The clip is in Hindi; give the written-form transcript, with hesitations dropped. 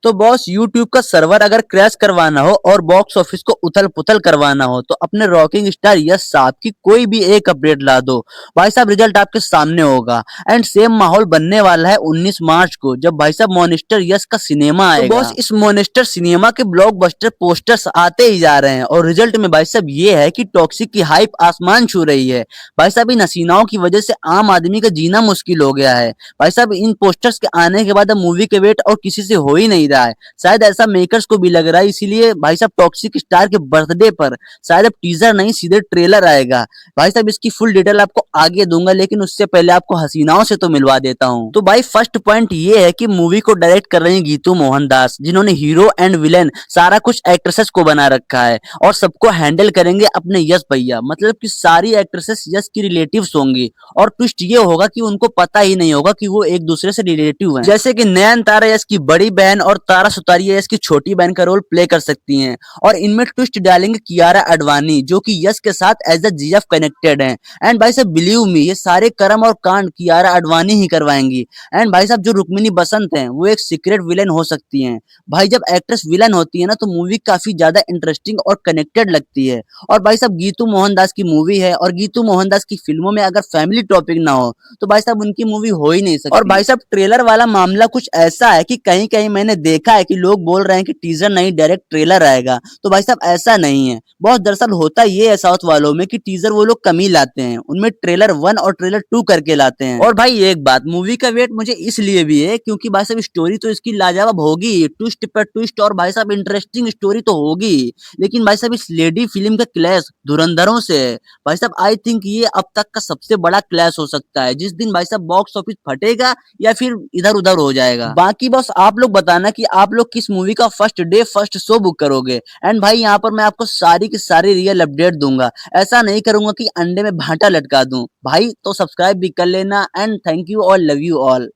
तो बॉस यूट्यूब का सर्वर अगर क्रैश करवाना हो और बॉक्स ऑफिस को उथल पुथल करवाना हो तो अपने रॉकिंग स्टार यश साहब की कोई भी एक अपडेट ला दो। भाई साहब रिजल्ट आपके सामने होगा। एंड सेम माहौल बनने वाला है 19 मार्च को जब भाई साहब मॉन्स्टर यश का सिनेमा आएगा। तो बॉस इस मॉन्स्टर सिनेमा के ब्लॉकबस्टर पोस्टर्स आते ही जा रहे हैं और रिजल्ट में भाई साहब ये है कि टॉक्सिक की हाइप आसमान छू रही है। भाई साहब इन हसीनाओं की वजह से आम आदमी का जीना मुश्किल हो गया है। भाई साहब इन पोस्टर्स के आने के बाद अब मूवी के वेट और किसी से हो ही नहीं रहा है। शायद ऐसा मेकर्स को भी लग रहा है, इसीलिए भाई साहब टॉक्सिक स्टार के बर्थडे पर शायद अब टीजर नहीं सीधे ट्रेलर आएगा। भाई साहब इसकी फुल डिटेल आपको आगे दूंगा, लेकिन उससे पहले आपको हसीनाओं से तो मिलवा देता हूँ। तो भाई फर्स्ट पॉइंट ये है कि मूवी को डायरेक्ट कर रही है गीतू मोहनदास, जिन्होंने हीरो एंड विलेन सारा कुछ एक्ट्रेसेस को बना रखा है और सबको हैंडल करेंगे अपने यश भैया। मतलब कि सारी एक्ट्रेसेस यश की रिलेटिव्स होंगी और ट्विस्ट ये होगा कि उनको पता ही नहीं होगा कि वो एक दूसरे से रिलेटिव हैं। जैसे कि नयनतारा यश की बड़ी बहन और तारा सुतारिया यश की छोटी बहन का रोल प्ले कर सकती हैं। और इनमें ट्विस्ट डालेंगे कियारा अडवाणी, जो कि यश के साथ एज अ जीएफ कनेक्टेड हैं। एंड भाई साहब बिलीव मी, ये सारे कर्म और कांड कियारा अडवाणी ही करवाएंगी। एंड भाई साहब जो रुक्मिणी बसंत हैं वो एक सीक्रेट विलेन हो सकती हैं। भाई जब एक्ट्रेस विलेन होती है ना तो मूवी काफी ज्यादा इंटरेस्टिंग और कनेक्टेड लगती है। और भाई साहब गीतू मोहनदास की मूवी है और गीतू मोहनदास की फिल्मों में अगर फैमिली टॉपिक ना हो तो भाई साहब उनकी मूवी हो ही नहीं सकती। और भाई साहब ट्रेलर वाला मामला कुछ ऐसा है कि कहीं कहीं मैंने देखा है कि लोग बोल रहे हैं कि टीजर नहीं डायरेक्ट ट्रेलर आएगा। तो भाई साहब ऐसा नहीं है। बहुत दरअसल होता ये है साउथ वालों में कि टीजर वो लोग कम ही लाते हैं, उनमें ट्रेलर 1 और ट्रेलर 2 करके लाते हैं। और भाई एक बात, मूवी का वेट मुझे इसलिए भी है क्योंकि भाई साहब स्टोरी तो इसकी लाजवाब होगी, ट्विस्ट पर ट्विस्ट, और भाई साहब इंटरेस्टिंग स्टोरी तो होगी। लेकिन भाई साहब इस लेडी फिल्म का क्लैश धुरंधरों से है। भाई साहब आई थिंक ये अब तक का सबसे बड़ा क्लैश हो सकता है, जिस दिन भाई साहब बॉक्स ऑफिस फटेगा या फिर इधर उधर हो जाएगा। बाकी बस आप लोग बताना कि आप लोग किस मूवी का first day first show book करोगे। एंड भाई यहाँ पर मैं आपको सारी की सारी रियल अपडेट दूंगा, ऐसा नहीं करूंगा कि अंडे में भाटा लटका दूं। भाई तो सब्सक्राइब भी कर लेना। एंड थैंक यू और लव यू ऑल।